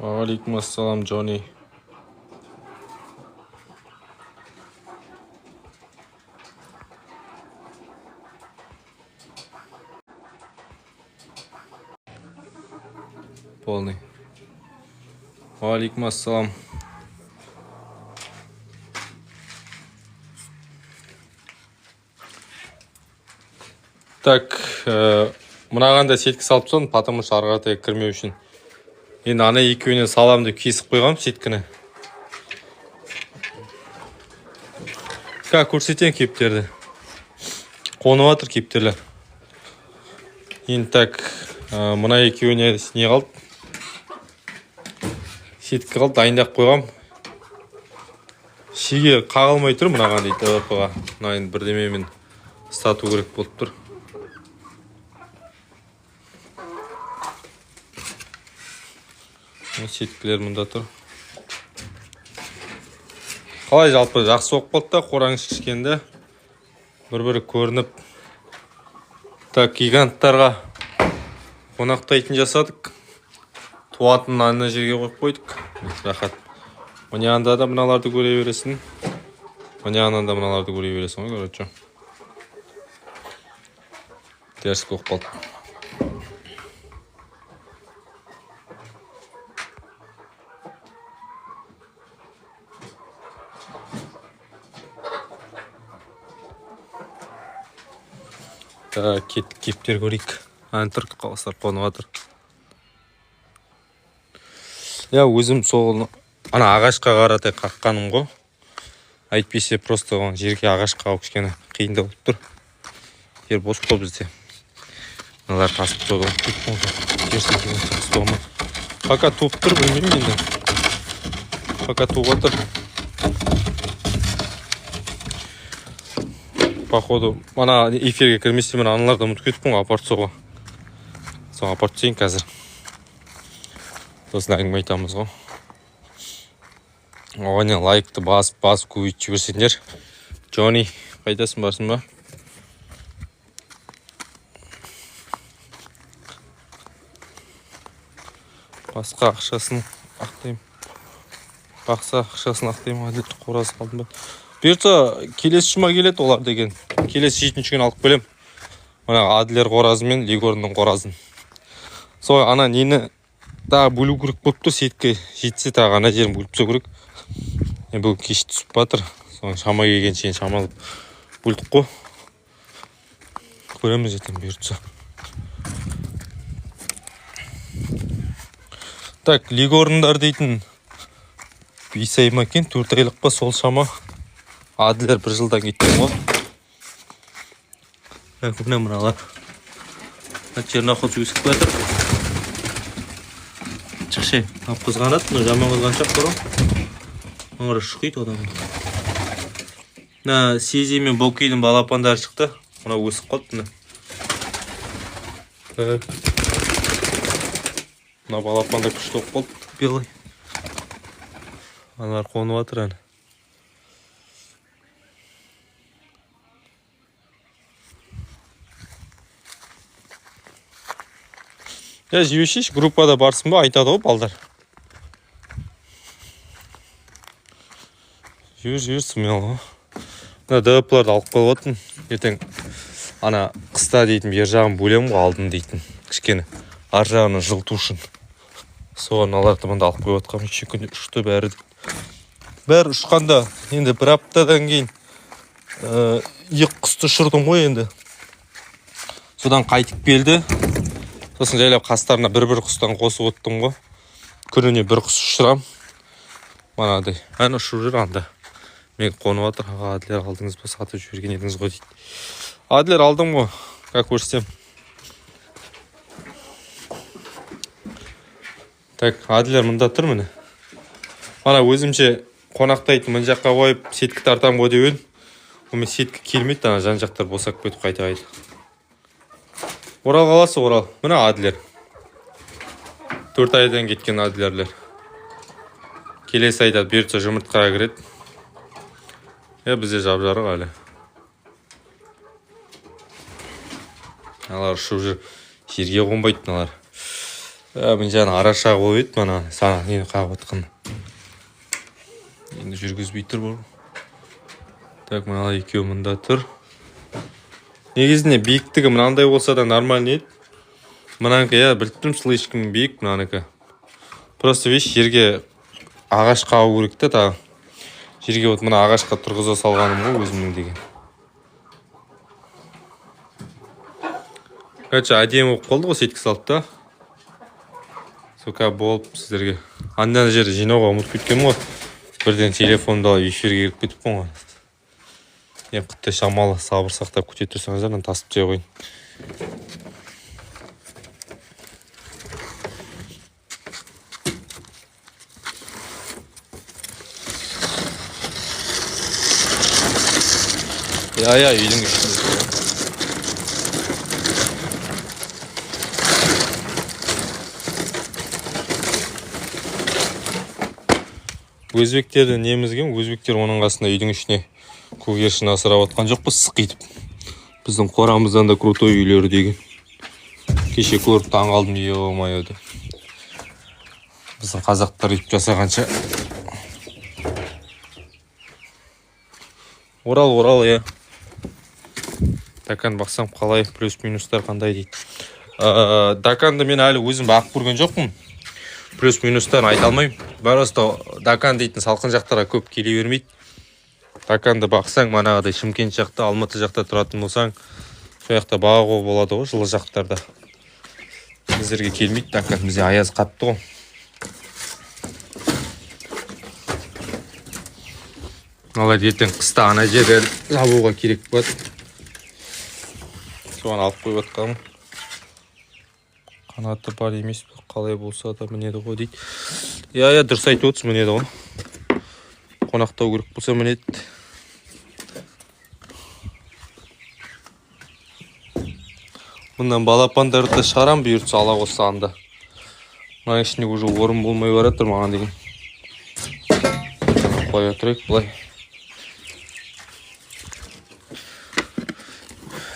Алейкум ассалам, Джонни. Полный. Алейкум ассалам. Так, мынаған да сеткі салып тастадым, потому что ары қарата кірмеу үшін. Енді ана екеуіне салам деп кесіп қойғам сеткіні. Көрсетейін кептерді. Қонып жатыр кептерлер. Енді так, мына екеуіне не қалды? Сеткі қалды, дайындап қойғам. Шеге қағылмай тұр мынаған дейді ДВП-ға. Мына енді бірдемемен стату керек болып тұр. Сеткілер мұнда тұр. Қалай жалпы жақсы оқып болды да, қораңыз кішкенді. Бір-бірі көрініп. Так, гиганттарға қонақтайтын жасадық. Туатын ана жерге қойып қойдық. Рахат. Мынянда да мыналарды көре бересің. Мынянда да мыналарды көре бересің ғой, короче. Дәріс оқып болды. Кептер көрейік. Тұр қаласар қонып жатыр. Өзім сол ана ағашқа қаратай қаққаным ғой. Айтпесе просто жерге ағашқа қауып кішкені қиында болып тұр. Жер бос қой бізде. Мыналар тасып тұр. Пока туып тұр, білмеймін енді. Пока туып жатыр. Походу, ана эфирге кірмесе мен аналарды ұмытып кетіппін ғой, апарт соға. Соға апарт түсейін қазір. Сосын әңгіме айтамыз ғой. Оған лайкты басып көбейтіп жіберсеңдер. Джонни, қайдасың, барсың ба? Басқа ақшасын ақтайым. Әділетті қорасы қалдым ба? Бұйыртса, келесі жұма келеді олар деген. Келесі жетінші күн алып келем. Мына Аділер қоразы мен Лигорның қоразын. Сол ана нені тағы бөлу керек болып тұр, сетке жетсе тағы ана жерін бөліп түсу керек. Бүгін кеш түсіп батыр. Соң шама келген шейін шамалып бөлдік қой. Көреміз ертең бұйыртса. Так, Лигорындар дейтін бейсайма екен, 4 айлық па сол шама. Аділер 1 жылдан кеткен ғой. Мыналар. Черноход өсіп кетір. Шықшы, қызғанат, жаман қызғаншақ тұрым. Оңыры шықиды адамды. Сези мен Бокейдің балапандары шықты. Мына өсіп қалды. Мына балапанда күшті оқ болды. Белай. Аналар қонып атыр әні. Жебешеш, группада барсын ба, айтады ғой балдар. Жебеш, смело ғой. ДВП'ларды алып қойып отырмын. Ертең ана қыста дейтін бер жағын бөлем ғой алдын дейтін. Кішкені ар жағына жылту үшін. Соған аларды мұнда алып қойып отырғам. 2 күнде ұшты бәрі. Бәрі ұшқанда енді 1 аптадан кейін екі құсты ұшырдым ғой енді. Содан қайтып келді. Сосын жайлап қастарына бір құстан қосып оттым ғой. Күніне 1 құс ұшырам. Манадай. Ән ұшып жүр анда. Мен қонып отыр. Аділер алдыңыз ба, сатып жіберген едіңіз ғой дейді. Аділер алдым ғой. Как көрсем. Так, Аділер мұнда тұр міне. Ана өзімше қонақтайтын мына жаққа қойып сеткі тартам ғой деп едім. Онымен сеткі келмейді, ана жан жақтар босап кетіп қайта. Орал қаласы, Орал. Мына Аділер. 4 айдан кеткен Аділерлер. Келесі айда бұйыртса жұмыртқаға кіреді. Бізде жап-жарық әлі. Алар ұшып жүр. Жерге қонбайды мыналар. Мен жаңа араша қойып еді, мана сана нені қағып отқан. Енді жүргізбей тұр бұл. Так, мыналар екеуі мында тұр. Негізінде биіктігі мынандай болса да нормальный еді. Мынанікі, біліп тұрмын, слишком биік мынанікі. Просто вещь жерге ағаш қағу керек те тағы. Жерге вот мына ағашқа тұрғыза салғаным ғой өзімнің деген. Короче, әдемі болып қалды ғой сеткі салып та. Соқа болып сіздерге. Андана жерді жинауға ұмытып кеткенмін ғой. Бірден телефонды алып эфирге кіріп кетіп қойған ғой. Ең құттай шамалы сабыр сақтап күте тұрсаңыздар, мен тасып жай қойын. Үйдің ішінде. Өзбектерді немізген, өзбектер оның қасында үйдің ішіне көгершін асырап отқан жоқ па, сықитып. Біздің қорамыздан да крутой үйлері деген. Кеше көріп таң қалдым, е-о-майо деп. Біздің қазақтар үйіп жасағанша. Орал, Дакан бақсам қалай, плюс-минустар қандай дейді. Даканды мен әлі өзім бақып көрген жоқпын. Плюс-минустарын айта алмаймын. Просто Дакан дейтін салқын жақтарға көп келе бермейді. Даканды бақсаң, манағыдай Шымкент жақта, Алматы жақта тұратын болсаң, сол жақта бағуға болады ғой, жылы жақтарда. Біздерге келмейді Дакан, бізде аяз қатты ғой. Алай ертең қыста ана жерді жабуға керек болады. Соған алып қойып атқаным. Қанаты бар емес, қалай болса да мінеді ғой дейді. Дұрыс айтып отырсыз, мінеді ғой. Қонақтау керек болса мінеді. Мұндан балапандарды шығарам бұйыртса ала қоса анда. Мұның ішінде уже орын болмай баратыр маған деген. Қоя тұрайық бұлай.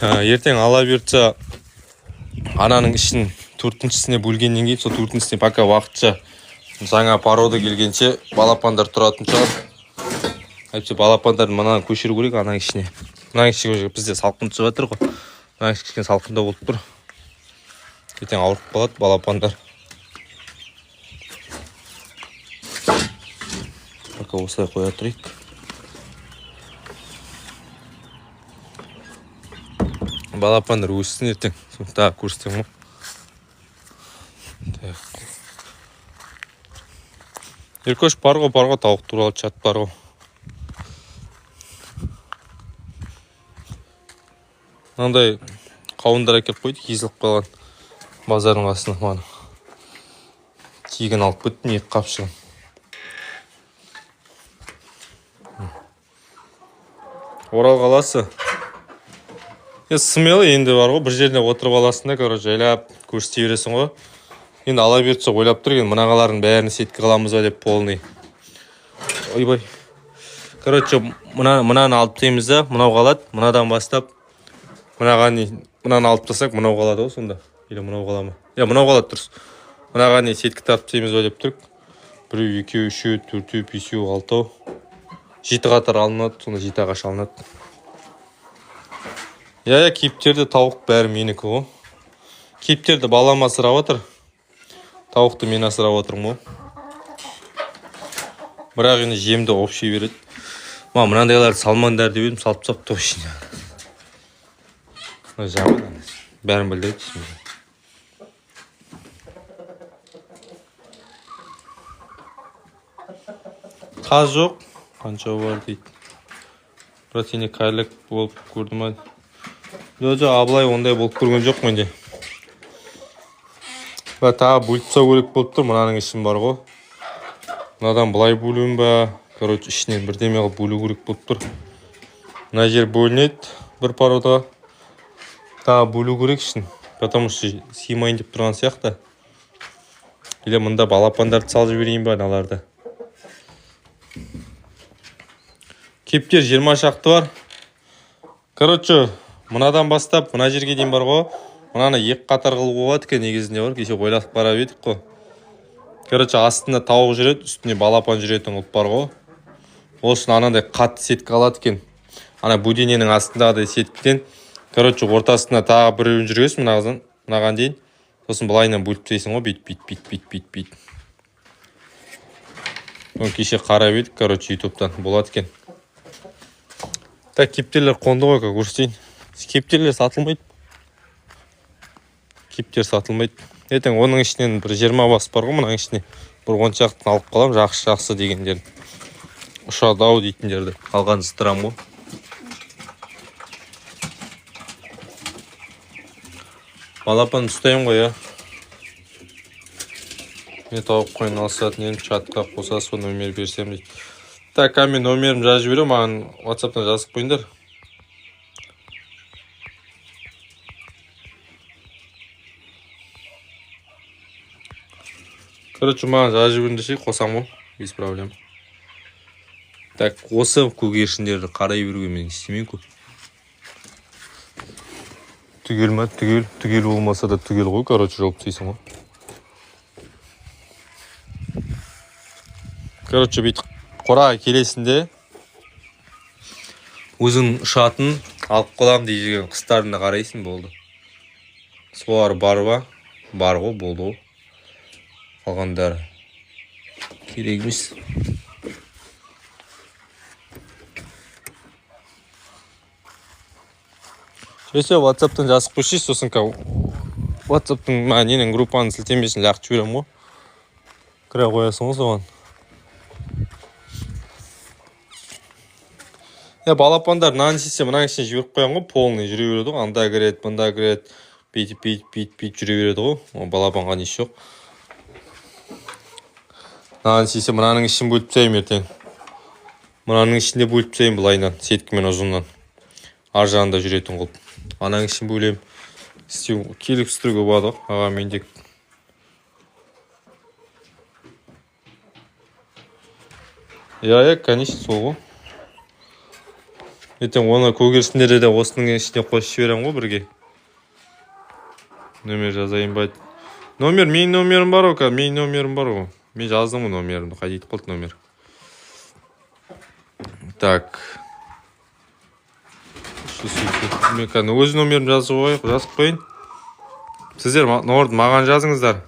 Ертең ала бұйыртса ананың ішін төртіншісіне бөлгеннен кейін, сол төртіншісіне пока уақытша жаңа порода келгенше балапандар тұратын шығар. Әйтсе балапандарды мынаны көшіру керек ананың ішіне. Мынаның ішіне бізде салқын түсіп жатыр ғой. Мынаның ішкен салқында болып тұр. Ертең ауырып қалады балапандар. Пока осылай қоя тұрайық. Балапандар өссін ертең. Сонда көрсетем ғой. Еркөш бар ғой, тауық туралы чат бар ғой. Мынандай қауындар әкеп қойды, кезіліп қалған базардың қасына мана. Киігін алып кеттім, 2 қапшығын. Орал қаласы. Смелый енді бар ғой, бір жеріне отырып аласың да, жайлап көрсете бересің ғой. Енді ала берді соқ ойлап тұр, мынағалардың бәрін сеткі қыламыз ба деп полный. Ойбай. Мынаны алып дейміз да, мынау қалады, мынадан бастап. Мынаны алып тасақ, мынау қалады ғой сонда. Или мынау қала ма? Мынау қалады тұрс. Мынаған сеткі тартып дейміз ба деп тұрк. 1, 2, 3, 4, 5, 6. 7 қатар алынады, сонда 7 ағаш алынады. Кейіптерді тауық бәрі менікі ғой. Кейіптерді балам асырап отыр. Тауықты мен асырап отырмын ғой. Бірақ енді жемді общий береді. Мынандайларды салмаңдар деп едім, салып-сап точно. Жаман. Бәрін білдіреді. Қаз жоқ. Қанша бар дейді. Протеине кайлық болып көрді ма? Абылай ондай болып көрген жоқ менде. Тағы бөліп сау керек болып тұр. Мынаның ішім бар ғой. мынадан былай бөлуім ба, короче, ішінен бірдеме қылып бөлу керек болып тұр. Мына жер бөлінеді бір породаға. Тағы бөлу керек ішін, потому что сыймайын деп тұрған сияқты. Или мында балапандарды салып жіберейін ба аналарды. Кептер 20 шақты бар. Короче, мынадан бастап мына жерге дейін бар ғой. Мынаны екі қатар қылып болады екен негізінде бар. Кеше ойласып қарап едік қой. Короче, астында тауық жүреді, үстіне балапан жүретін қылып бар ғой. Осыны анандай қатты сетка алады екен. Ана будененің астындағыдай сеткіден. Короче, ортасына тағы біреуін жүргесін мынаған дейін. Сосын былайынан бөліп тастайсың ғой, бит. Кеше қарап едік, короче, ютубтан болады екен. Так, кептерлер қонды ғой, көрсетейін. Кептерлер сатылмайды. Кептер сатылмайды. Ертең оның ішінен бір 20 бас бар ғой, мұның ішіне. Бір 10 шақтын алып қалам, жақсы дегендерін. Ұшады ау дейтіндерді. Қалған жыстырам ғой. Балапан ұстайым ғой, я. Мен тауып қойын алысатын едім, чатқа қосасы номер берсем дейді. Так, мен номерім жазып жіберем, маған WhatsApp-тан жазып қойыңдар. Короче, маған жазып жіберіңдерші, қосам ғой, без проблем. Так, осы көгершіндерді қарай беруге мен істемейін көп. Түгел ма? Түгел болмаса да түгел ғой, короче, жауып тейсің ғой. Короче, бүйтіп қораға келесінде өзің ұшатын алып қалам дей жүрген құстарына қарайсың, болды. Солар бар ба? Бар ғой, болды ғой. Қалғандары керек емес. Жесе WhatsApp-тан жазып қойшы, сосын WhatsApp-тың ненің группаның сілтемесін лақтырып жіберем ғой. Кіре қоясың ғой соған. Балапандар нан сесе мына ішіне жіберіп қоям ғой, полный жүре береді ғой. Анда кіреді, мында кіреді, бүйтіп жүре береді ғой. Балапанға несі жоқ. Нан сесе мынаның ішін бөліп тастайым ертең. Мынаның ішінде бөліп тастайым былайынан, сеткімен ұзыннан. Ар жағында жүретін қылып. Ананың ішін бөлем. Келіп үстіруге болады ғой, аға мендек. Я, конечно, сол ғой. Ертең оны көгершіндерді де осының ішіне қосып жіберем ғой бірге. Номер жазайын ба. Менің номерім бар ғой. Мен жаздым ғой номерімді, қайдейді қолды номер. Так. Мен өз номерім жазып қойын. Сіздер маған жазыңыздар.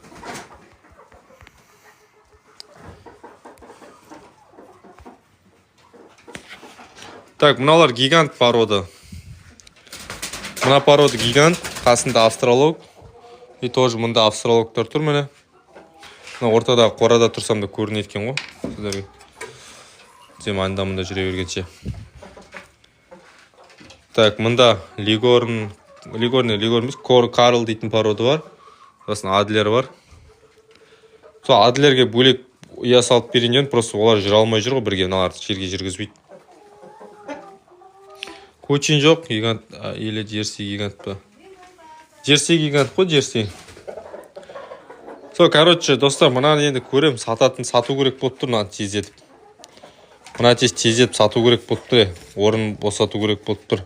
Так, мыналар гигант порода. Мына порода гигант, қасында австралог. И тоже мұнда австралогтар тұр міне. Ортада қорада тұрсам да көрін еткен ғой. Сіздерге. Сем анда-мында жүре бергенше. Так, мұнда Лигор емес, Карл дейтін порода бар. Сосын Адлер бар. Сол Адлерге бөлек ұя салып берейін, просто олар жүре алмай жүр ғой бірге, мыналарды жерге жүргізбейді. Кочин жоқ, гигант, или жерси гигант па. Жерси гигант қой, жерси. Короче, достар, мынаны енді көрем, сату керек болып тұр, мынаны тездетіп. Мына тездетіп сату керек болып тұр, орын босату керек болып тұр.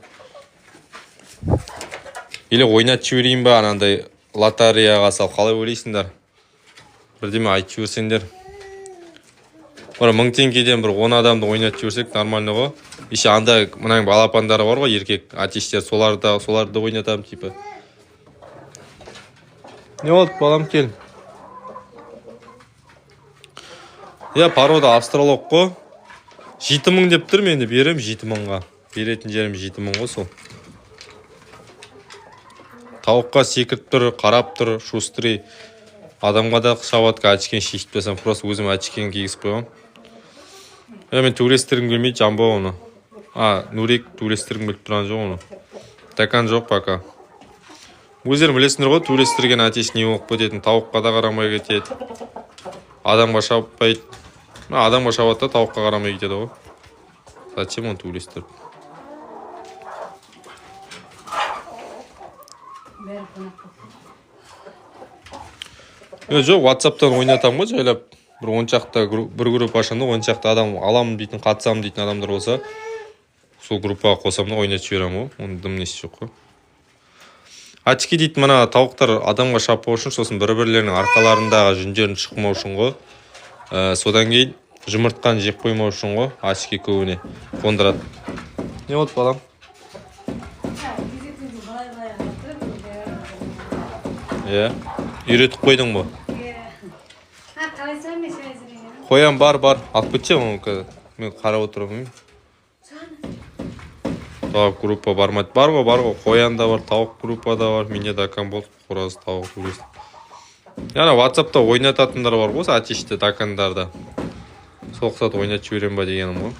Или ойнат жіберейін ба, анандай лотереяға сал, қалай ойлайсыңдар? Бірдеме айтып жіберсеңдер. 1000 теңгеден бір 10 адамды ойнат жіберсек нормально ғой. Еще анда мынаң балапандары бар ғой, еркек, атештер, соларды ойнатам, типа. Не болды, балам, кел. Порода австралог қой. 7000 деп тұр, мен де берем 7000-ға. Беретін жерім 7000 ғой сол. Тауыққа секіріп тұр, қарап тұр, шустрый. Адамға да шабатқа очкен шешіп бесем, просто өзім очкен кигізіп қойғам. Мен төулестіргім келмейді, жамбо оны. Нурек төулестіргім келіп тұрған жоқ оны. Такан жоқ пока. Өздерім білесіңдер ғой, төулестірген атеш не оқып кететін, тауыққа да қарамай кетеді. Адамға шаппайды. Адамға шабады да тауыққа қарамай кетеді ғой. Зачем оны төбелестіріп? Жоқ, WhatsApp-тан ойнатамын ғой жайлап. Бір 10 шақты бір группа ашамын да 10 шақты адам аламын дейтін, қатысамын дейтін адамдар болса, сол группаға қосамын да ойнатып жіберемін ғой. Оның дым несі жоқ қой. Очки дейтін мына тауықтар адамға шаппау үшін, сосын бір-бірлерінің арқаларындағы жүндерін шықмау үшін ғой. Содан кейін жұмыртқаны жеп қоймау үшін ғой, очки көбіне қондырады. Не болды, балам? Үйретіп қойдың ба? Қоям бар, алып кетші оны. Мен қарап отырамын. Тауық группа бармайды. Бар ғой, қоян да бар, тауық группа да бар. Менде дакан болды, қораз тауық өрес. Яна WhatsApp-та ойнататындар бар ғой, атешті дакандарда. Сол қысат ойнатып жіберем ба дегенім ғой.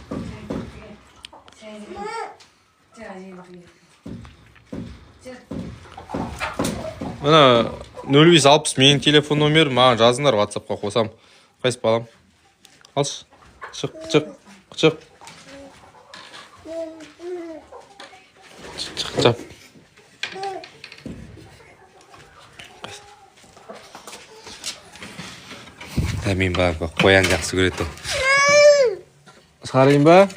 Мына 0560 менің телефон номерім, маған жазыңдар, WhatsApp-қа қосам. Қайсы балам? Алшы. Шық. Жап. Мен бар, қоян жақсы көреді. Шығарайын ба?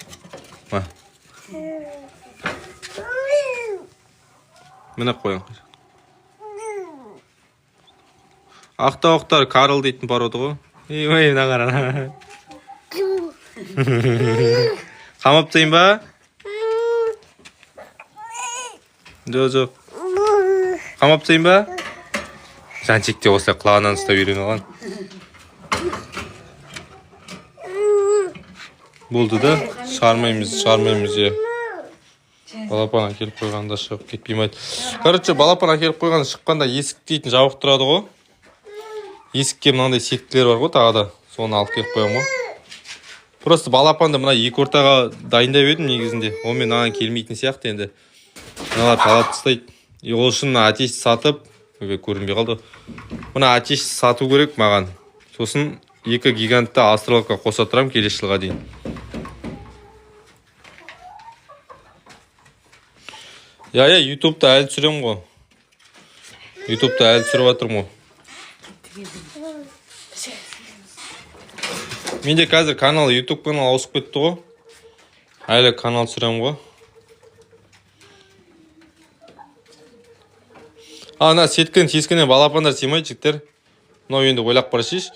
Міне қоян. Ақтауықтар Карл дейтін порода ғой. Ой, мына қара. Қамап тайын ба? Жоқ. Қамап тайын ба? Жанчекте осылай құлағынан ұстап үйреніп алған. Болды да, шығармаймыз е. Балапан әкеліп қойғанда шығып кетпеймайды. Короче, балапан әкеліп қойғанда шыққанда есік дейтін жабық тұрады ғой. Есікке мынандай сеткілер бар ғой тағы да. Соны алып келіп қоям ғой. Просто балапанды мына екі ортаға дайындап едім негізінде. Онымен маған келмейтін сияқты енді. Мыналар талап тастайды. Ол үшін атеш сатып, көрінбей қалды. Мына атеш сату керек маған. Сосын екі гигантты астралка қоса тұрам келесі жылға дейін. YouTube-та әлі түсірем ғой. YouTube-та әлі түсіріп жатырмын ғой. Менде қазір канал, YouTube канал ауысып кетті ғой. Әлі канал түсірем ғой. Ана сеткінің тескіне балапандар сыймайды жіктер. Мынау енді ойлап қарашыш.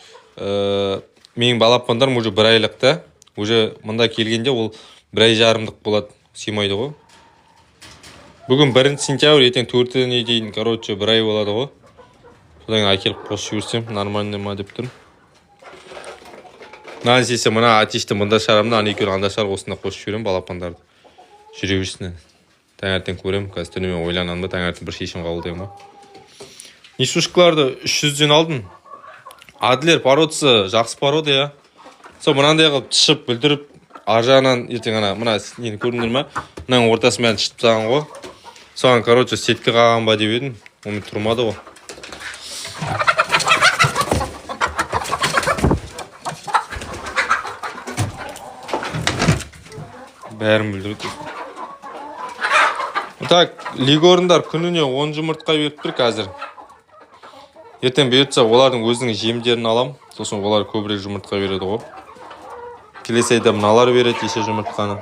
Менің балапандарым уже бір айлықта. Уже мында келгенде ол бір ай жарымдық болады. Сыймайды ғой. Бүгін 1 сентябрь, ертең 4-не дейін, короче, бір ай болады ғой. Содан кейін әкеліп қосып жіберсем, нормальный ма деп тұрмын. Мына сесе мына атешті мында шығарамын, ана екеуін анда шығарып осында қосып жіберем балапандарды. Жүре берсін. Таңертең көрем, қазір түнімен ойланамын ба, таңертең бір шешім қабылдаймын ба. Несушкаларды 300-ден алдым. Адлер породасы жақсы порода я. Сол мынандай қылып тышып бүлдіріп, ар жағынан ертең ана мына нені көрдіңдер ме? Мынаның ортасымен тышып тастаған ғой. Соған, короче, сеткі қаған ба деп едім. Онымен тұрмады ғой. Бәрін бүлдірді. Так, лигорындар күніне 10 жұмыртқа беріп тұр қазір. Ертең беретсе, олардың өзінің жемдерін алам. Сосын олар көбірек жұмыртқа береді ғой. Келесі айда мыналар береді есе жұмыртқаны.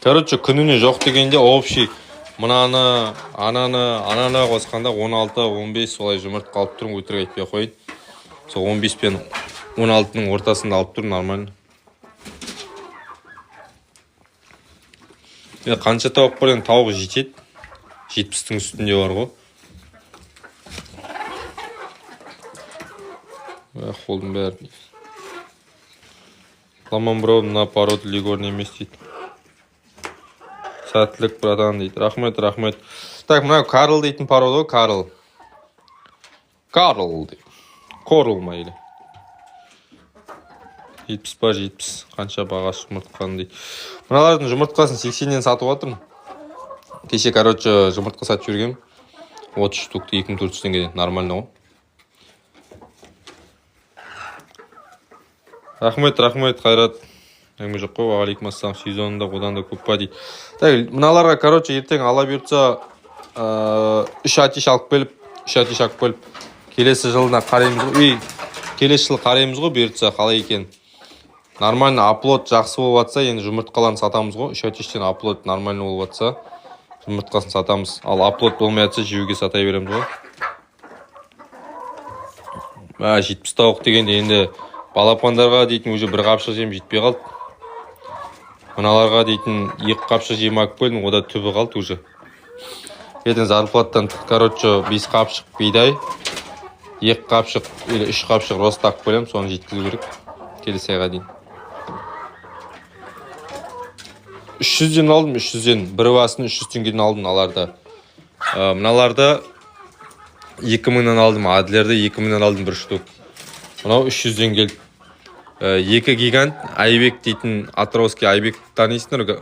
Короче, күніне жоқ дегенде общий мынаны, ананы қосқанда 16-15 солай жұмыртқа алып тұрмын, өтірік айтпай қойын. Сол 15 пен 16-ның ортасында алып тұрмын, нормально. Қанша тауық бар, тауық жетеді. 70-тің үстінде бар ғой. Қолдың бәрі. Ламан бұрау, мына порода лигорный емес дейді. Сәттілік, братан дейді. Рахмет. Так, мына Карл дейтін порода ғой, Карл. Карл дейді. Корл ма елі. 70 ба 70. Қанша бағасы жұмыртқаны дейді. Мыналардың жұмыртқасын 80-ден сатып жатырмын. Кеше, короче, жұмыртқа сатып жүргем. 30 штукты 2400 теңгеден. Нормально ғой. Рахмет, Қайрат. Әңгіме жоқ қой, алейкум ассалам, сезонында одан да көп па дейді. Так, мыналарға, короче, ертең ала бұйыртса, 3 атиш алып келіп, келесі жылына қараймыз ғой. Келесі жыл қараймыз ғой, бұйыртса қалай екен. Нормально аплод жақсы болып жатса, енді жұмыртқаларын сатамыз ғой. 3 атиштен аплод нормально болып жатса, жұмыртқасын сатамыз. Ал аплод болмай жатса, жеуге сатай береміз ғой. 70 тауық дегенде енді балапандарға дейтін уже бір қапшық жем жетпей қалды. Мыналарға дейтін 2 қапшық жем алып келдім, ода түбі қалды уже. Ертең зарплаттан, короче, 5 қапшық бидай, 2 қапшық или 3 қапшық рост алып келем, соны жеткізу керек. Келесі айға дейін. 300-ден алдым, 300-ден. Бір басын 300 теңгеден алдым аларда. Мыналарда 2000-нан алдым, адлерді 2000-нан алдым бір штук. Мынау 300-ден келді. 2 гигант, айбек дейтін, Атырауский айбек танисыңдар,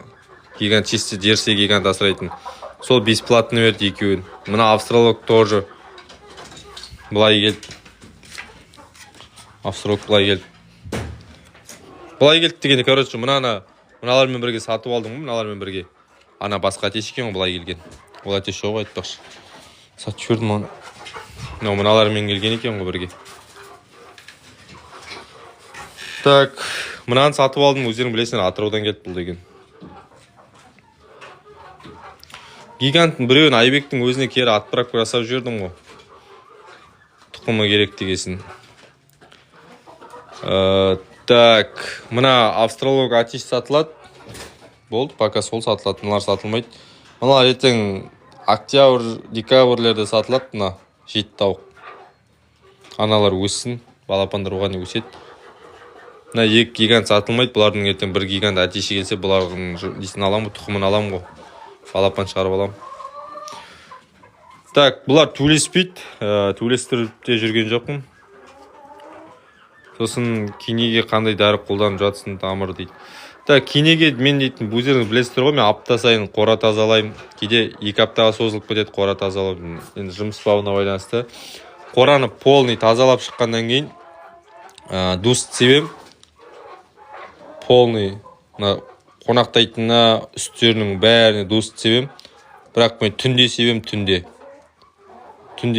гигант чисті жерсе гигант асырайтын. Сол бесплатны берді екеуін. Мына австралок тоже былай келді. Австралок былай келді. Былай келді дегенде, короче, мыналармен бірге сатып алдым ғой, мыналармен бірге. Ана басқа атеш екен ғой, былай келген. Ол атеш жоқ айтпақшы. Сатып жүрдім оны. Мыналармен келген екен ғой бірге. Так, мынаны сатып алдым, өздерің білесіңдер, Атыраудан келді бұл деген. Гиганттың біреуін айбектің өзіне кері атпырап жасап жүрдім ғой. Тұқымы керек дегесін. Так, мына австралог атиш сатылады. Болды, пока сол сатылады, мыналар сатылмайды. Мыналар ертең октябрь, декабрлерде сатылады, мына 7 тауық. Аналар өссін, балапандар оған өседі. Мына 2 гигант сатылмайды, бұлардың ертең 1 гигант атиші келсе, бұлардың дейсін алам ғой, тұқымын алам ғой. Балапан шығарып алам. Так, бұлар төлеспейді, төлестіріп жүрген жоқпын. Сосын кенеге қандай дәрі қолданып жатсын тамыр дейді. Так, кенеге мен дейтін өздеріңіз білесіздер ғой, мен апта сайын қора тазалаймын. Кейде 2 аптаға созылып кетеді қора тазалап. Енді жұмыс бабына байланысты. Қораны полный тазалап шыққаннан кейін дуст себем. Полный қонақтайтынына үстерінің бәріне дуст себем. Бірақ мен түнде себем, түнде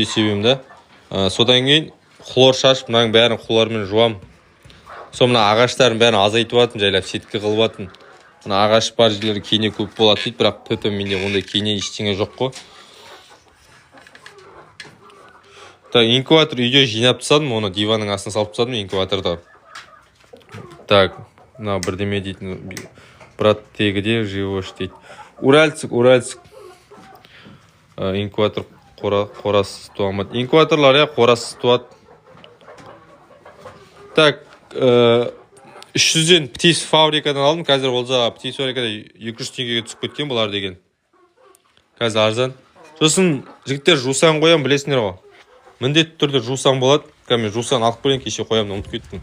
себем да. Содан кейін хлор шашып, мынаның бәрін хлормен жуам. Сол мына ағаштарын бәрін азайтып атым, жайлап сеткі қылып атым. Мына ағаш бар жерлері кене көп болады дейді, бірақ пөпем менде ондай кене ештеңе жоқ қой. Так, инкубатор үйде жинап тастадым, оны диванның астына салып тастадым инкубаторда. Так, мына бірдеме дейтін, брат тегіде живош дейді. Уральцик. Инкубатор қорасыз туамады. Инкубаторлар қорасыз туады. Так, 300-ден птис фабрикадан алдым. Қазір олза птис фабрикада 200 теңгеге түсіп кеткен бұлар деген. Қазір арзан. Сосын жігіттер жусан қоям, білесіңдер ғой. Міндетті түрде жусан болады. Мен жусан алып келген, кеше қоямын, ұмытып кеттім.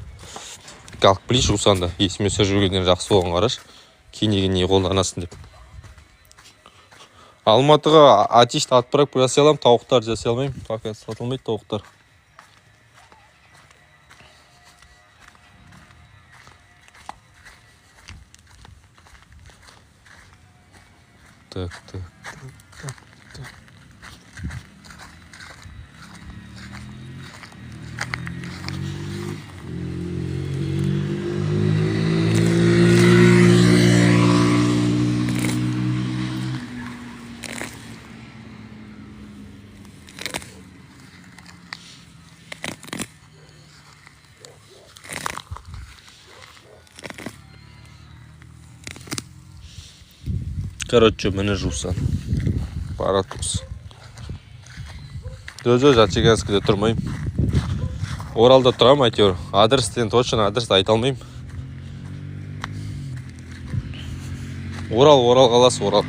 Алып білейш жусанды. Есіме сыр жүргенден жақсы болған қараш. Кенеге не қолданасың деп. Алматыға атишті атпырап жасай аламын, тауықтар жасай алмаймын. Пока сатылмайды тауықтар. Так. Короче, мені жусан. Паратус. Жо, Жачиганскіде тұрмайым. Оралда тұрам, әйтеуір. Адрестен точно адресті айта алмайым. Орал қаласы, Орал.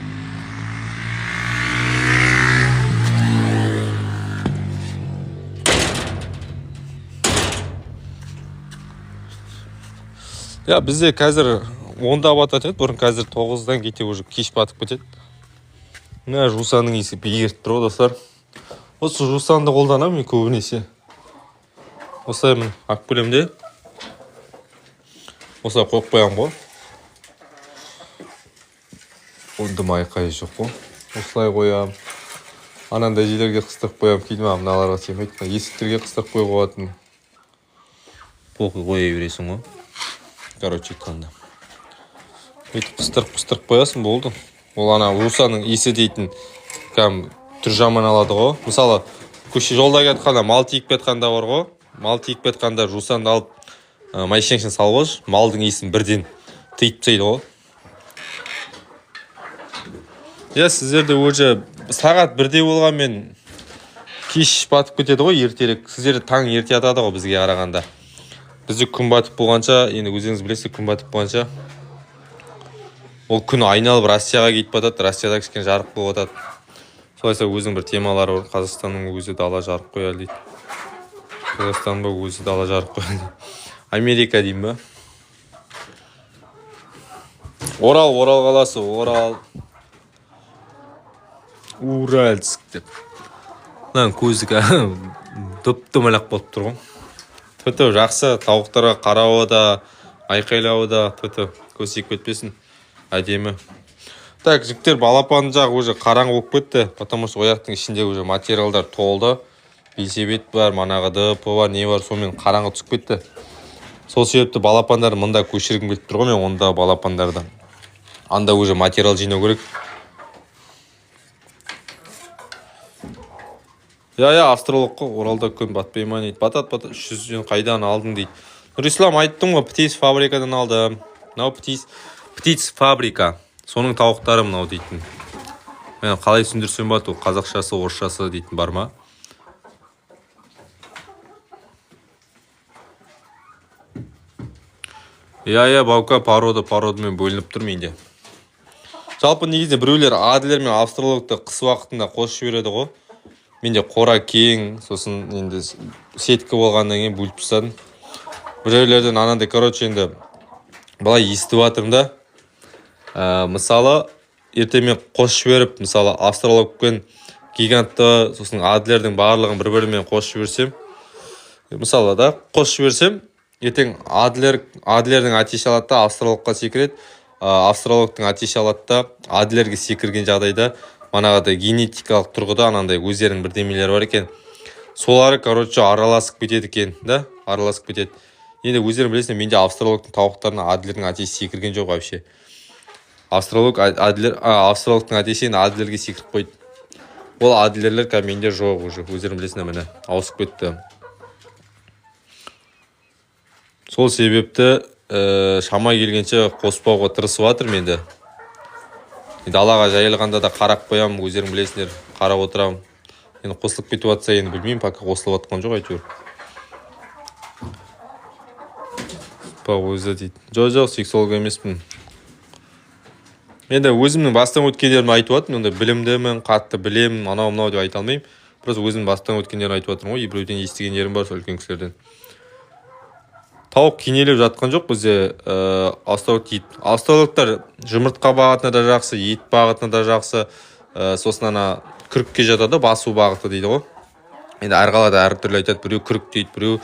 Бізде қазір 10-да батады, бұрын қазір 9-дан кете уже кеш батып кетеді. Мына жусанның есі бейгерт тұр ғой, достар. Осы жусанды қолданамын мен көбінесе. Осылай мен ақ бөлемде. осылай қойып қоямын ғой. Онда майқайы жоқ қой. Осылай қоямын. Анандай жерлерге қыстырып қоямын. Кейін мыналарға сенбейді. Есіктерге қыстырып қоюға болатын. Полкы қоя бересің ғой. Короче айтқанда. Өйтіп қыстырып қоясың, болды. Ол ана Русаның иісі дейтін түр жаман алады ғой. Мысалы, көше жолда кетқанда мал тиіп кетқанда бар ғой. Мал тиіп кетқанда жусанды алып майшеңшін салғыш, малдың иісін бірден тиіп тастайды ғой. Сіздерде уже сағат 1-де болғанмен кеш батып кетеді ғой, ертерек. Сіздерде таң ерте атады ғой бізге қарағанда. Бізде күн батып болғанша, енді өзіңіз білесіз, күн батып болғанша ол күн айналып Россияға кетіп батады. Россияда кішкене жарық болып жатады. Солайса өзінің бір темалары бар. Қазақстанның өзі дала жарық қояды дейді. Қазақстанның өзі дала жарық қояды. Америка деймін ба? Орал қаласы, Орал. Уральск деп. Көзі дұп-дұмалақ болып тұр ғой. Төті жақсы, тауықтарға қарауы да, айқайлауы да, төті көз тиіп кетпесін. Әдемі. Так, жігіттер, балапан жақ уже қараңғы болып кетті, потому что ояқтың ішінде уже материалдар толды. Белсебет бар, манағы ДП бар, не бар, сонымен қараңғы түсіп кетті. Сол себепті балапандар мында көшіргім келіп тұр ғой, мен онда балапандарды. Анда уже материал жинау керек. Австралог қой, Оралда күн батпай ма дейді. Батат, 300-ден қайдан алдың дейді. Нұрислам, айттым ғой, птиц фабрикадан алдым. Мынау птиц фабрика. Соның тауықтары мынау дейтін. Мен қалай түсіндірсем болады, қазақшасы, орысшасы дейтін бар ма? Баука пародымен бөлініп тұр менде. Жалпы негізде біреулер адлер мен австралогты қыс уақытында қосып жібереді ғой. Менде қора кең, сосын енді сеткі болғаннан кейін бөліп тастадым. Біреулерден анандай, короче, енді былай естіп жатырмын да. Мысалы, ертемен қосып жіберіп, мысалы, австралогпен гигантты, сосын адлердің барлығын бір-бірімен қосып жіберсем, мысалы да, қосып жіберсем, ертең адлердің атеші алады да, австралогқа секіреді, австралогтың атеші алады да, адлерге секірген жағдайда манағыдай генетикалық тұрғыда анандай өздерінің бірдемелері бар екен. Солары, короче, араласып кетеді екен, да? Араласып кетеді. Енді өздерің білесіңдер, менде австралогтың тауықтарына адлердің атеші секірген жоқ вообще. Австралогтың атеші енді адлерге секіріп қойды. Ол адлерлер менде жоқ уже. Өздерің білесіңдер, міне ауысып кетті. Сол себепті шама келгенше қоспауға тырысып жатыр менде. Далаға жайылғанда да қарап қоямын, өздерің білесіңдер, қарап отырамын. Енді қосылып кетіп жатса, енді білмеймін, пока қосылып жатқан жоқ әйтеуір. Өзі дейді. Жоқ, сексолог емеспін. Енді өзімнің бастан өткендерімді айтып жатырмын, онда білімдімін, қатты білемін, анау-мынау деп айта алмаймын. Просто өзімнің бастан өткендерімді айтып жатырмын ғой, біреуден естігендерім бар, сол үлкен кісілерден. Тауық кенелеп жатқан жоқ бізде, австралог дейді. Австралогтар жұмыртқа бағытына да жақсы, ет бағытына да жақсы, сосын ана күрікке жатады, басу бағыты дейді ғой. Енді әрқалада әртүрлі айтады, біреу күрік дейді, біреу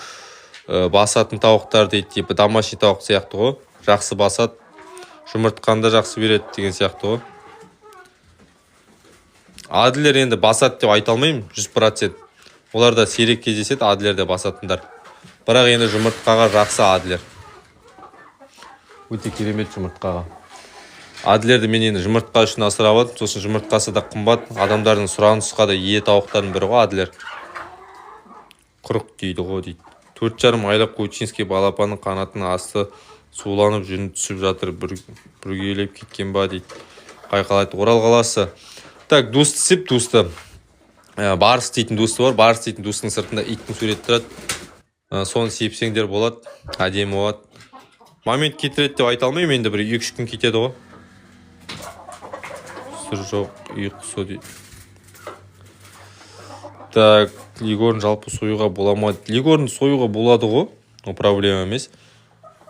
басатын тауықтар дейді, типі домашний тауық сияқты ғой. Жақсы басады, жұмыртқаны да жақсы береді деген сияқты ғой. Адлер енді басады деп айта алмаймын, 100%. Оларда сирек кездеседі, адлерде басатындар. Бірақ енді жұмыртқаға жақсы адлер. Өте керемет жұмыртқаға. Адлерді мен енді жұмыртқа үшін асырап алдым, сосын жұмыртқасы да қымбат. Адамдардың сұранысқа да ие тауықтардың бірі ғой адлер. Құрық дейді ғой дейді. 4,5 айлық кучинский балапанның қанатының асты суланып жүні түсіп жатыр, бүргелеп кеткен ба дейді. Қайқалайды. Орал қаласы. Так, дусты сеп, дусты. Барыс дейтін дусты бар. Барыс дейтін дустың сыртында иттің суреті тұрады. Соны сепсеңдер болады. Әдемі болады. Момент кетіреді деп айта алмаймын, енді бір 2-3 күн кетеді ғой. Сұр жоқ, ұйқысы дейді. Так, лигорын жалпы союға боламады. Лигорын союға болады ғой, но проблема емес.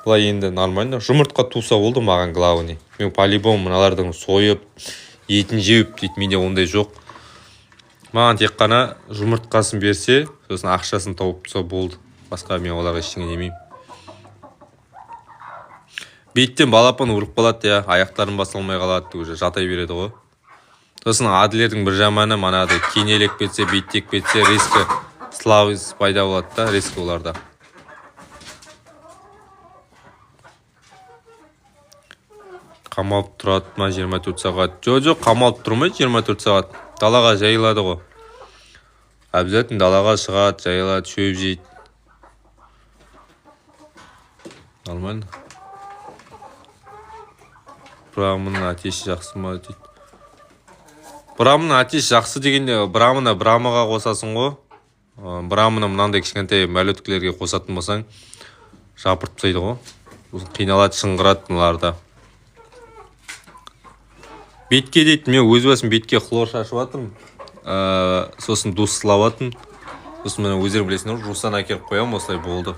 Бұлай енді нормально. Жұмыртқа туса болды маған главный. Мен по-любому мыналардың сойып, етін жеуіп дейді, менде ондай жоқ. Маған тек қана жұмыртқасын берсе, сосын ақшасын тауып тұрса болды. Басқа мен оларға ештеңе демеймін. бейттен балапан ұрып қалады, я аяқтарын баса алмай қалады, уже затай береді ғой. Сосын Адлердің бір жаманы манады кенелек кетсе, бейттек кетсе, риски славыз пайда болады да, риски оларда. Қамалып тұрады ма 24 сағат? Жоқ, қамалып тұрмайды 24 сағат. Далаға жайылады ғой. Обязательно далаға шығады, жайылады, шөп жейді. Нормально. Брамның атеші жақсы ма дейді. Брамның атеші жақсы дегенде брамаға қосасың ғой. Брамына мынандай кішкентай мәлөткілерге қосатын болсаң, жапырып тастайды ғой. Қиналады, шыңғырады мыналарда. Бетке дейді, мен өз басым бетке хлор шашып жатырмын. Сосын дус сылап жатырмын. Сосын мен өздерің білесіңдер, жусан әкеліп қоямын, осылай болды.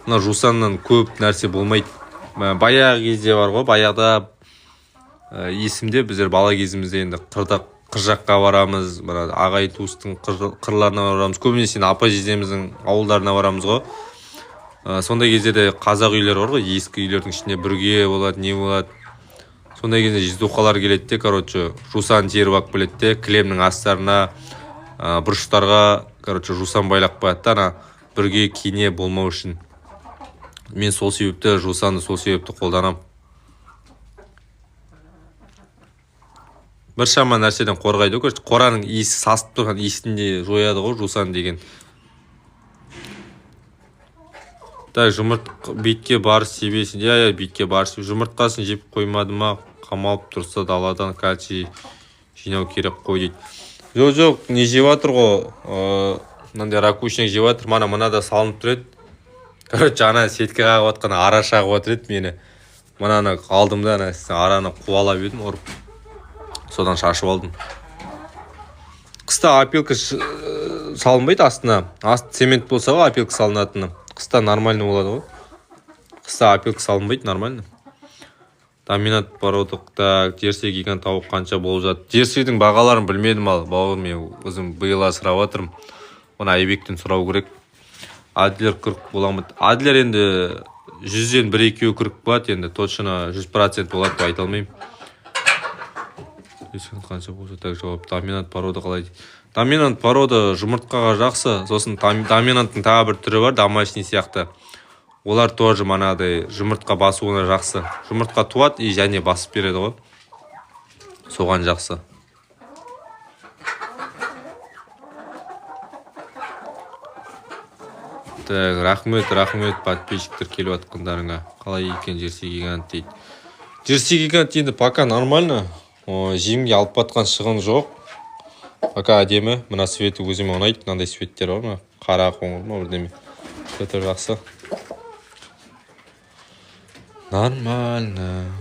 Мына жусаннан көп нәрсе болмайды. Баяғы кезде бар ғой, баяғыда есімде біздер бала кезімізде енді қыр жаққа барамыз, ағай туыстың қырларына барамыз. Көбінесе апа жездеміздің ауылдарына барамыз ғой. Сондай кездерде қазақ үйлер бар ғой, ескі үйлердің ішінде бүрге болады, не болады. Сондай кезде жездухалар келеді де, жусан теріп алып келеді де, кілемнің астарына, бұрыштарға, жусан байлап қояды да, бірге кине болмау үшін. Мен сол себепті жусанды сол себепті қолданам. Бір шама нәрседен қорғайды ғой, қораның иісі сасып тұрған иісінде жояды ғой жусан деген. Так, битке барыс себесін, битке барыс, жұмыртқасын жеп қоймады ма, қамалып тұрса даладан кальций жинау керек қой дейді. Жоқ, не жеп жатыр ғой, мынандай ракушник жеп жатыр, мына салынып тұреді. Ана сетке қағып жатқан ара шағып жатыр еді мені. Мынаны алдым да, араны қуалап едім, ұрып. Содан шашып алдым. Қыста опилка салынбайды астына. Асты цемент болса ғой опилка салынатыны. Қыста нормально болады ғой. Қыста опилка салынбайды, нормально. Доминант породықта жерсей гигант тауық қанша болып жатыр. Жерсейдің бағаларын білмедім ал, бауыр мен өзім биыл асырап жатырмын. Оны Айбектен сұрау керек. Адлер 40 боламын. Адлер енді 100-ден 1-2 40 болады, енді точно 100% болады деп айта алмаймын. Қанша болып жатыр жауап. Доминант порода қалай дейді. Доминант порода жұмыртқаға жақсы. Сосын доминанттың тағы бір түрі бар, домашний сияқты. Олар тоже манадай жұмыртқа басуына жақсы. Жұмыртқа туады и және басып береді ғой. Соған жақсы. Так, рахмет подписчиктер келіп атқандарыңа. Қалай екен жерсей гигант дейді. Жерсей гигант енді пока нормально. Жемге алып батқан шығын жоқ. Пока әдемі. Мына светі өзіме ұнайды. Мынандай светтер бар ма? Қара қоңыр ма бірдеме. Светтер жақсы. Нормально.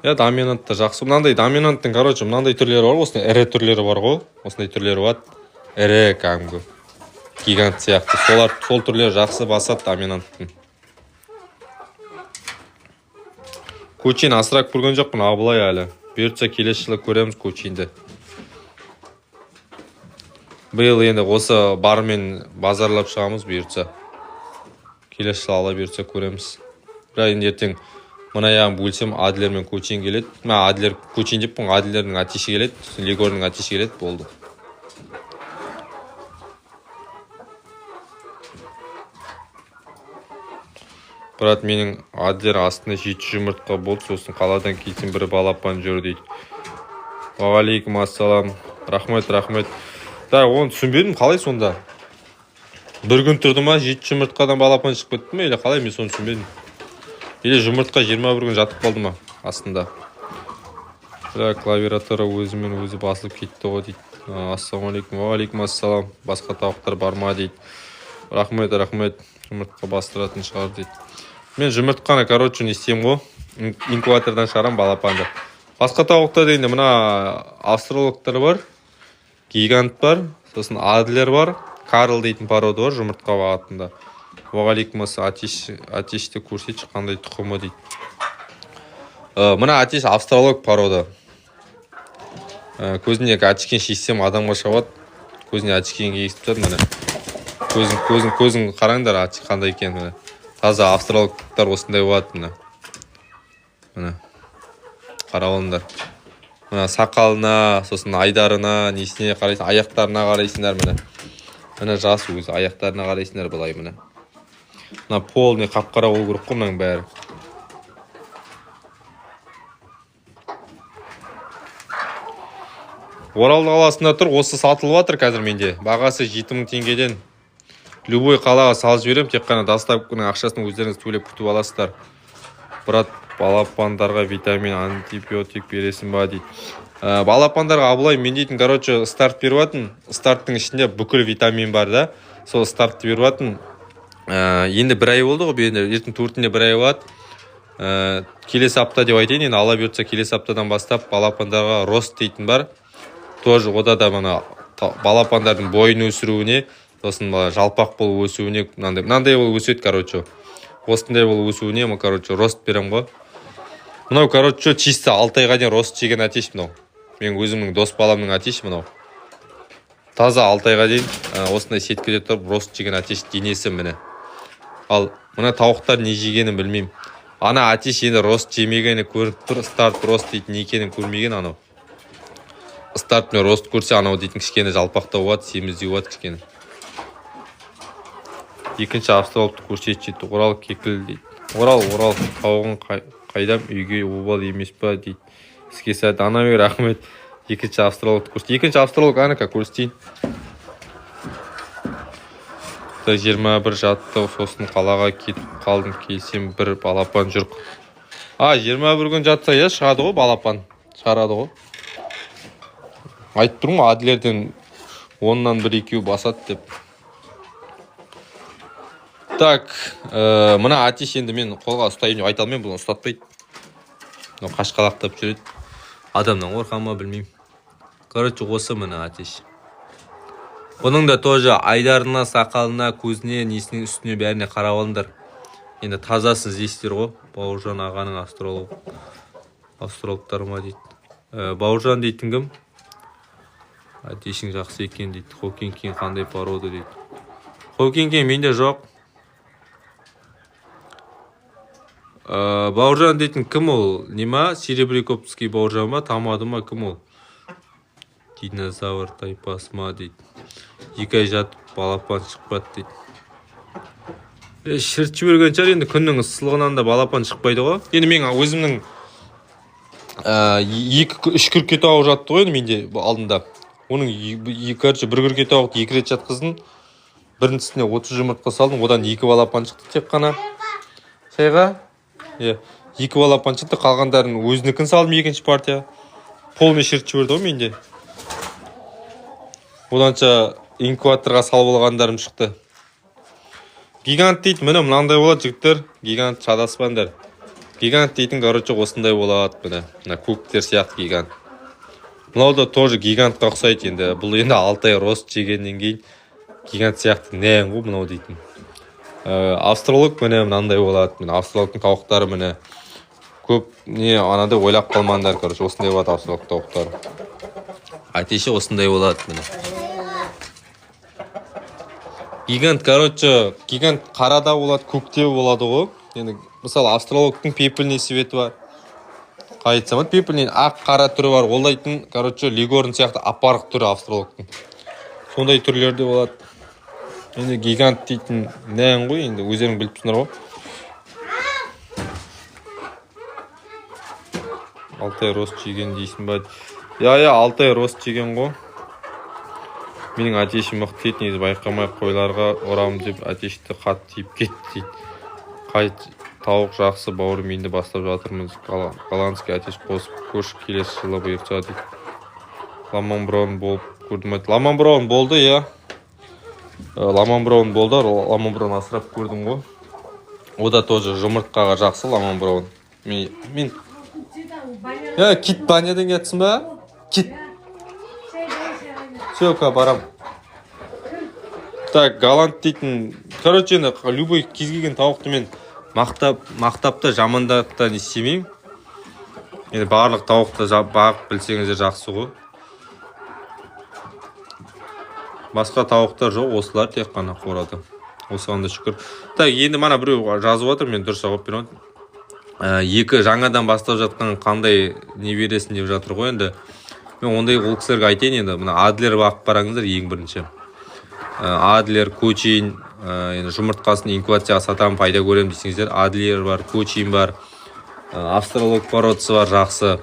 Доминантта жақсы. Мынандай доминанттың, мынандай түрлері бар. Осындай ірі түрлері бар ғой. Осындай түрлері бар. Ірі кәдімгі. Гигант сияқты. Сол түрлері жақсы басады доминанттың. Көчен асырак көрген жоқпын, абылай әлі. Бұйыртса келесі жылы көреміз көченді. Биыл енді осы бармен базарлап шығамыз бұйыртса. Келесі жылы ала бұйыртса көреміз. Бірақ енді ертең мына аяғын бөлсем, Адлер мен көчен келеді. Адлер көчен деп бұң, Адлердің атеші келеді, Легорның атеші келеді, болды. Брат, менің Адлер астында 7 жұмыртқа болды, сосын қаладан келсем бірі балапан жүр дейді. Уағалейкум ассалам. Рахмет. Да, оны түсінбедім, қалай сонда? Бір күн тұрды ма, 7 жұмыртқадан балапан шығып кетті ме, или қалай, мен соны түсінбедім. Или жұмыртқа 21 күн жатып қалды ма астында. Клавиатура өзімен өзі басылып кетті ғой дейді. Ассаламалейкум. Уағалейкум ассалам. Басқа тауықтар бар ма дейді. Рахмет. Жұмыртқа бастыратын шығар дейді. Мен жұмыртқаны, не істеймін ғой. Инкубатордан шығарам балапанды. Басқа тауықта дейінде мына австралоктар бар. Гигант бар. Сосын Адлер бар. Карл дейтін порода бар жұмыртқа бағытында. Уағалейкум атешті көрсетші қандай тұқымы дейді. Мына атеш австралог порода. Көзіндегі очкин шешсем адамға шабады. Көзіне очкин кигізіп тастады міне. Көзін қараңдар, қандай екен міне. таза австралиялықтар осындай болады. Міне қарап алыңдар. Мына сақалына, сосын айдарына, несіне қарайсың, аяқтарына қарайсыңдар. Міне жасы өзі, аяқтарына қарайсыңдар былай. Міне мына полный қап-қара болу керек қой мынаның бәрі. Орал қаласында тұр, осы сатылып жатыр қазір менде. Бағасы 7000 теңгеден. Любой қалаға салып жіберемін, тек қана доставканың ақшасын өздеріңіз төлеп күтіп аласыздар. Брат, балапандарға витамин, антибиотик бересің ба дейді. Балапандарға абылай мен дейтін, короче, старт беріп атын. Старттың ішінде бүкіл витамин бар да. Сол стартты беріп атын. Енді бір ай болды ғой, ертең төртінде бір ай болады. Келесі апта деп айтайын, енді ала бұйыртса келесі аптадан бастап балапандарға рост дейтін бар. Тоже ода да мына балапандардың бойын өсіруіне, сосын жалпақ болып өсуіне, мынандай болып өседі, короче. Осындай болып өсуіне, короче, рост берем ғой. Мынау, короче, чисто 6 айға дейін рост жеген әтеш мынау. Мен өзімнің дос баламның әтеш мынау. Таза 6 айға дейін осындай сеткеде тұрып рост жеген әтеш денесі міне. Ал мына тауықтар не жегенін білмеймін. Ана әтеш енді рост жемегені көріп тұр, старт рост дейтін не екенін көрмеген анау. Старт мен рост көрсе анау дейтін кішкене жалпақтау болады, семіздеу болады кішкене. Екінші австралықты көрсетші, Орал кекіл дейді. Орал, тауығын қайдам үйге обал емес па дейді. Іске сәт, анамер рахмет. Екінші австралықты көрсетші. Екінші австралык аныка көрсетейін. 21 жатты, сосын қалаға кетіп қалдым, келсем бір балапан жүрк. 21 күн жатса, шығады ғой балапан. Шығарады ғой. Айтып тұрмын ғой, Адлерден 10-нан 1-2 басады деп. Так, мына әтеш енді мен қолға ұстайын деп айта алмайым, бұны ұстатпайды. Қашқалақтап жүреді. Адамнан қорқама білмеймін. Короче, осы мына әтеш. Бұның да тоже айдарына, сақалына, көзіне, несінің үстіне бәріне қарап алыңдар. Енді тазасын іздейсіздер ғой. Бауыржан ағаның астрологтар ма дейді. Бауыржан дейтін кім? Әтешің жақсы екен дейді. Хокинген қандай порода дейді. Хокинген менде жоқ. Бауыржан дейтін кім ол? Нема? Серебрякопский Бауыржан ма? Тамады ма? Кім ол? Динозавр тайпасы ма дейді. 2 ай жатып балапан шықпады дейді. Шіртші берген шығар, енді күннің ысылығынан да балапан шықпайды ғой. Енді мен өзімнің 2-3 күрке тауық жатты ғой менде алдында. Оның бір күрке тауықты 2 рет жатқыздым. Біріншісіне 30 жұмыртқа салдым, одан 2 балапан шықты тек қана. Шайға? 2 балапан шықты, қалғандарын өзінікін салдым екінші партия. Полный шіртші берді ғой менде. Оданша инкубаторға салып алғандарым шықты. Гигант дейді, міне мынандай болады жігіттер. Гигант шадаспаңдар. Гигант дейтін, короче, осындай болады міне. Мына көктер сияқты гигант. Мынау да тоже гигантқа ұқсайды енді. Бұл енді 6 ай рост жегеннен кейін гигант сияқты нәң ғой мынау дейтін. Австралык міне мынандай болады. Міне австралыктың тауықтары міне көп не анада ойлап қалмаңдар, короче, осындай болады австралык тауықтары. Әтеші осындай болады міне. Гигант, короче, гигант қарада болады, көкте болады ғой. Енді мысалы австралоктың пепельный светі бар. Қайтсам, пепельный ақ қара түрі бар. Ол айтын, короче, легорн сияқты апарық түрі австралоктың. Сондай түрлерде болады. Енді гигант дейтін нәң ғой, енді өздерің біліп тұрсыңдар ғой. 6 ай рост жеген дейсің ба? 6 ай рост жеген ғой. Менің әтешім мықты дейді, негізі байқамай қойларға орам деп әтешті қат тиіп кетті дейді. Қайт тауық жақсы бауырым, енді бастап жатырмыз. Голландский әтеш қосып көш келесі жылы бұйыртса дейді. Ламан Браун болып көрдім айтты. Ламан Браун болды, иә. Ламан Браун болды, Ламан Браун асырап көрдім ғой. О да тоже жұмыртқаға жақсы Ламан Браун. Мен... Кит банядан кетсін ба? Кит. Все, барам. Так, голланд дейтін... Короче, любой кез келген тауықты мен мақтапта, жамандапта не істемеймін. Енді барлық тауықты бағып білсеңіздер жақсы ғой. Басқа тауықтар жоқ, осылар тек қана қорады. осыған да шүкір. Так, енді мана біреу жазып отыр, мен дұрыс жауап беремін. Екі жаңадан бастап жатқан қандай не бересің деп жатыр ғой. Енді мен ондай ол кісілерге айтайын, енді мына Адлер бағып қараңыздар ең бірінші. Адлер, кочин, енді жұмыртқасын инкубацияға сатамын, пайда көремін десеңіздер, Адлер бар, кочин бар, австралог породасы бар, жақсы.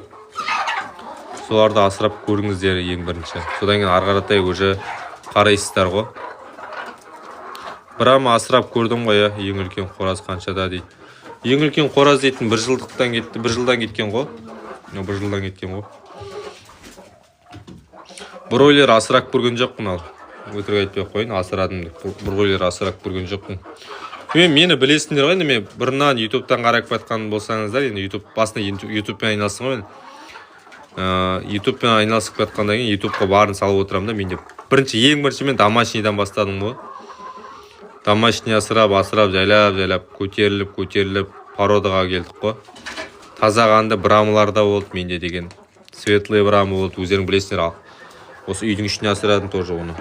Соларды асырап көріңіздер ең бірінші. Содан кейін ары қаратай уже қарайсыздар ғой. Бірақ асырап көрдім ғой, ең үлкен қораз қаншада дейді. Ең үлкен қораз дейтін бір жылдан кеткен ғой. Бройлер асырап көрген жоқпын ал. Өтірік айтпай қойын, асырадым деп. Бройлер асырап көрген жоқпын. Мені білесіңдер ғой, мен бұрыннан ютубтан қарап жатқан болсаңыздар, енді басында ютубпен айналыстым ғой. Ютубпен айналысып жатқандан кейін ютубқа барын салып отырамын да. Мен ең бірінші мен домашнийдан бастадым ғой. Домашний асырап, жайлап, көтеріліп, породыға келдік қой. Тазағанды брамыларда болды менде деген. Светлый брамы болды, өздерің білесіңдер ал. Осы үйдің ішіне асырадым тоже оны.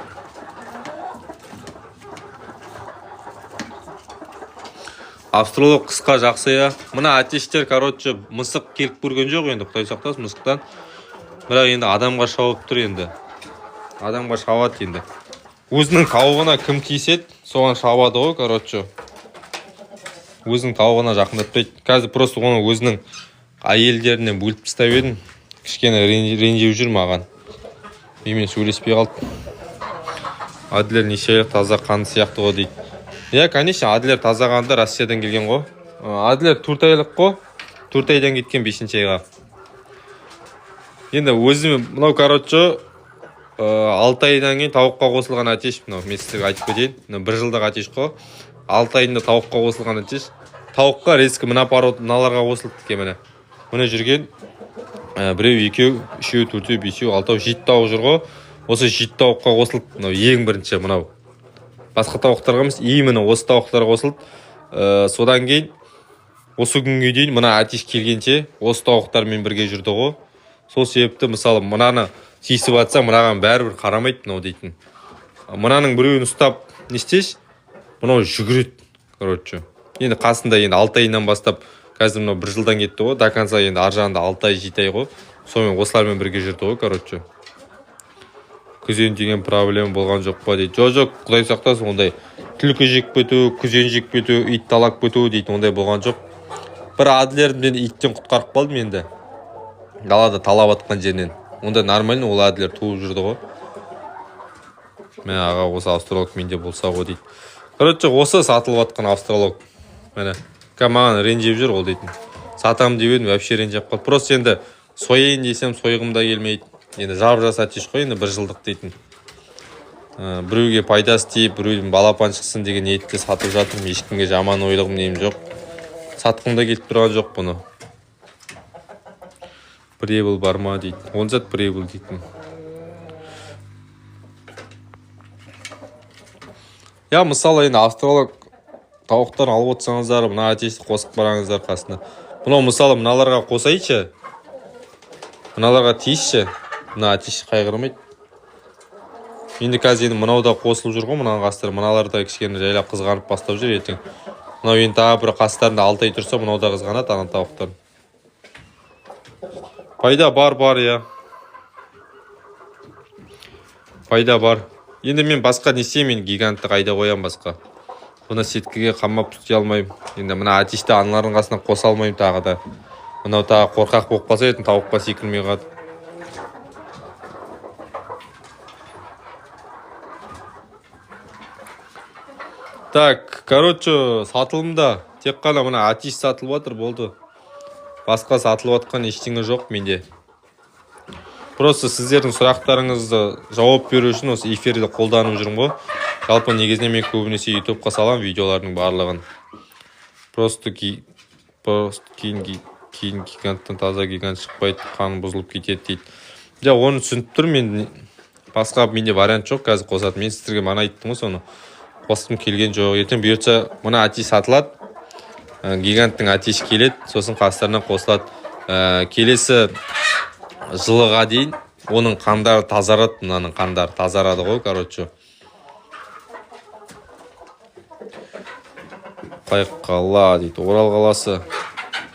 Австралог қысқа жақсы я. Мына атештер, короче, мысық келіп көрген жоқ енді, Құдай сақтасын мысықтан. Бірақ енді адамға шауып тұр енді. Адамға шауады енді. Өзінің тауығына кім тиіседі, соған шабады ғой, короче. Өзінің тауығына жақындатпайды. Қазір просто оны өзінің әйелдерінен бөліп тастап едім. Кішкене ренжіп жүр маған. Менімен сөйлеспей қалды. Адлер неше таза қанды сияқты ғой дейді. Я, конечно, Адлер таза қанды, Россиядан келген ғой. Адлер 4 айлық қой. 4 айдан кеткен 5-ші айға. Енді өзім, мынау, короче, 6 айдан кейін тауыққа қосылған атеш. Мынау, мен сіздерге айтып кетейін. 1 жылдық атеш қой. 6 айында тауыққа қосылған атеш. Тауыққа резкі мыналарға қосылды кемені. Мына жүрген 1, 2, 3, 4, 5, 6, 7 тауық жүр ғой. Осы 7 тауыққа қосылды. Мынау ең бірінші мынау. Басқа тауықтарға емес, именно осы тауықтарға қосылды. Содан кейін осы күнге дейін мына атеш келгенше осы тауықтармен бірге жүрді ғой. Сол себепті мысалы мынаны тиісіп атса, мынаған бәрібір қарамайды мынау дейтін. Мынаның біреуін ұстап не істеш? Мынау жүгіреді, короче. Енді қасында енді 6 айынан бастап, қазір мынау 1 жылдан кетті ғой. До конца енді ар жағында 6 ай, 7 ай ғой. Сонымен осылармен бірге жүрді ғой, короче. Күзен деген проблема болған жоқ па дейді. Жоқ, Құдай сақтасын, ондай түлкі жек кету, күзен жек кету, ит талап кету дейді, ондай болған жоқ. Бір Адлерден иттен құтқарып қалдым енді. Далада талап атқан жерінен. Онда нормально, ол Адлер туып жүрді ғой. Мен аға осы австралог менде болса ғой дейді. Короче, осы сатылып атқан австралог. Мені маған ренжеп жүр ол дейтін. Сатам деп едім, вообще ренжеп қалды. Просто енді сояйын десем сойғымда келмейді. Енді жарып жасатыш қой, енді 1 жылдық дейтін. Біреуге пайдасы тиіп, біреудің балапан шықсын деген ниетте сатып жатырмын. Ешкімге жаман ойлығым нем жоқ. Сатқымда кетіп тұрған жоқ бұны. Прибыл бар ма дейді. Он зат прибыл дейтін. Я, мысалы, енді австралог тауықтар алып отсаңыздар, мына атешті қосып бараңыздар қасына. Бұнау, мысалы, мыналарға қосайыншы. Мыналарға тиісші. Мына атеш қайғырмайды. Енді қазір енді мынау да қосылып жүр ғой, мынаның қастары. Мыналар да кішкене жайлап қызғанып бастап жүр ертең. Мынау енді тағы бір қастарында 6 ай тұрса, мынау да қызғанады ана тауықтар. Пайда бар я. Пайда бар. Енді мен басқа не істеймін, мен гигантты қайда қоям басқа. Бұны сеткіге қамап түстей алмайым. Енді мына атешті аналардың қасына қоса алмайым тағы да. Мынау тағы қорқақ болып қалса етін тауыққа секірмей қалады. Так, короче, сатылымда тек қана мына атеш сатылып жатыр, болды. Басқа сатылып жатқан ештеңе жоқ менде. Просто сіздердің сұрақтарыңызды жауап беру үшін осы эфирді қолданып жүрмін ғой. Жалпы негізінен мен көбінесе ютубқа салам видеолардың барлығын. Просто кейін гиганттан таза гигант шықпайды, қан бұзылып кетеді дейді. Ja, оны түсініп тұр, мен басқа менде вариант жоқ, қазір қосады. Мен сіздерге мана айттым ғой соны. Қосқым келген жоқ. Ертең бұйыртса мына атеш сатылады. Гиганттың атеші келеді, сосын қастарынан қосылады. Келесі жылыға дейін оның қандары тазарады, мынаның қандары тазарады ғой, короче. қай қала дейді. Орал қаласы.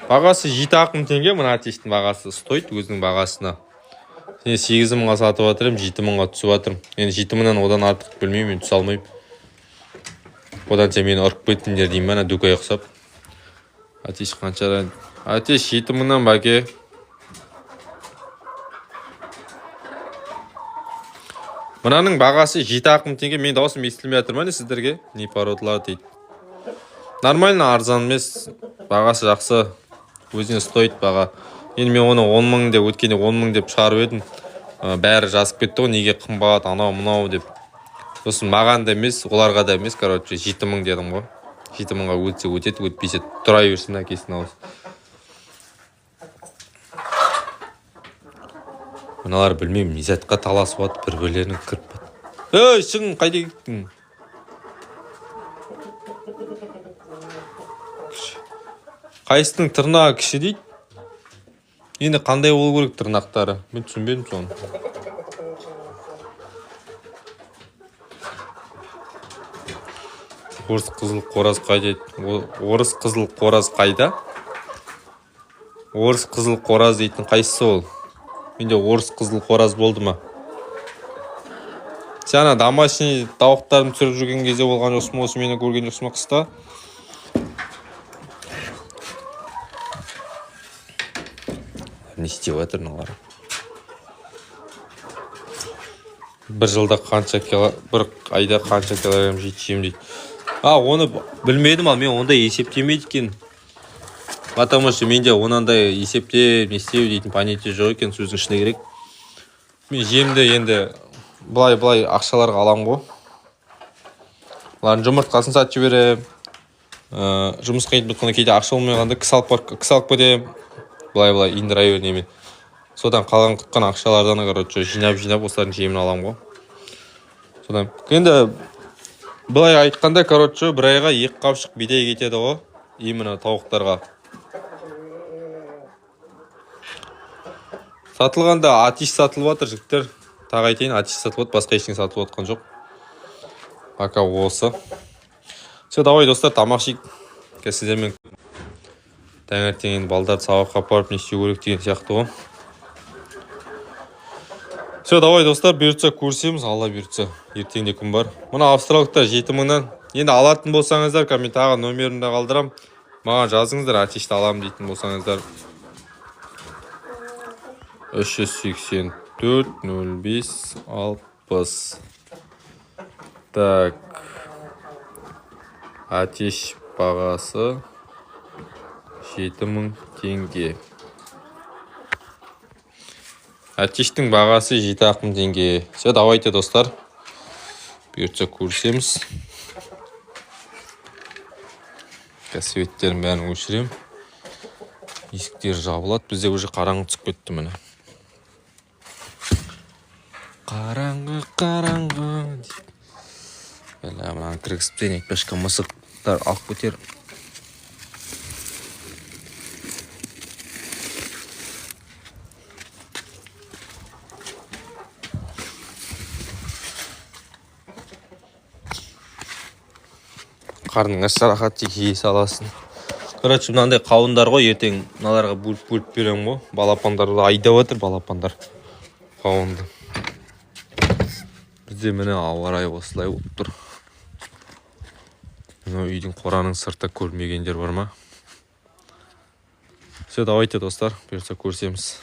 Бағасы 7 теңге. Мына атештің бағасы стоит өзінің бағасына. Мен 8 мыңға сатып жатырмын, 7 мыңға түсіп жатырмын. Енді 7 мыңнан одан артық білмеймін, мен түсе алмаймын. Одан сен мені ұрып кеттіңдер деймін, ана дөкей ұқсап. Атеш қанша? Атеш 7 мыңнан бәке. Мынаның бағасы 7 теңге. Мен даусым естілмей жатыр ма сіздерге? Не породалар дейді. Нормально, арзан емес. Бағасы жақсы. Өзіне стоит баға. Енді мен оны 10 мың деп, өткенде 10 мың деп шығарып едім. Бәрі жазып кетті ғой, неге қымбат, анау мынау деп. Сосын маған да емес, оларға да емес, короче, 7 мың дедім ғой. 7 мыңға өтсе өтеді, өтпесе тұра берсін әкесін ауыз. Мыналар білмеймін, Низатқа таласып атып, бір-бірлерінің кіріп бат. Ей, шығын, қайда кеттің? Қайсының тырнағы кіші дейді? Енді қандай болу керек тырнақтары? Мен түсінбедім соны. Орыс қызыл қораз қайда? Орыс қызыл қораз қайда? Орыс қызыл қораз дейтін қайсысы ол? Менде орыс қызыл қораз болды ма? Сен ана домашний тауықтарын түсіріп жүрген кезде болған жоқсың, осы мені көрген жоқсың қыста? Не істеп жатыр мыналар? Бір жылда қанша бір айда қанша килограмм жетшем дейді. Оны білмедім, ал мен ондай есептемейді екен. Потому что менде онандай есептеп, не істеу дейтін понятие жоқ екен, сөздің ішіне керек. Мен жемді енді былай ақшаларға алам ғой. Олардың жұмыртқасын сатып жіберем. Жұмысқа кетіп жатқанда кейде ақша болмағанда кісі алып кетем. Былай индіре беремін. Содан қалған құтқан ақшалардан короче жинап осылардың жемін алам ғой. Содан енді былай айтқанда короче бір айға 2 қапшық бидай кетеді ғой. Именно тауықтарға. Сатылғанда атиш сатылып жатыр жігіттер. Тағы айтайын, атиш сатылып, басқа ештеңе сатылып жатқан жоқ. Пока осы. Все, давай достар, тамақ ішейік. Сіздермен таңертең енді балдарды сабаққа апарып не істеу керек деген сияқты ғой. Все, давай достар, бұйыртса көрсеміз, Алла бұйыртса. Ертеңде күн бар. Мына австралықтар 7 мыңнан. Енді алатын болсаңыздар, комментарийға номерімді қалдырам. Маған жазыңыздар, атишті алам дейтін болсаңыздар. 384 05 60. Так. Атиш бағасы 7000 теңге. Атиштің бағасы 7000 теңге. Все, давайте достар. Бұйыртса көрсеміз. Светтерін бәрін өшірем. Есіктер жабылады. Бізде уже қараңғы түсіп кетті міне. Қараңғы. Бәлі, мұнан кіргізіптен екпешкі мысықтар алып көтер. Қарның ашарақат жеке саласын. Короче, мынандай қауындар ғой, ертең мыналарға бөліп берем ғой. Балапандарды айдап отыр, балапандар қауынды. Бізде міне ауа райы осылай болып тұр. Мына үйдің қораның сырты көрмегендер бар ма? Все, давайте достар, бұйыртса көрсеміз.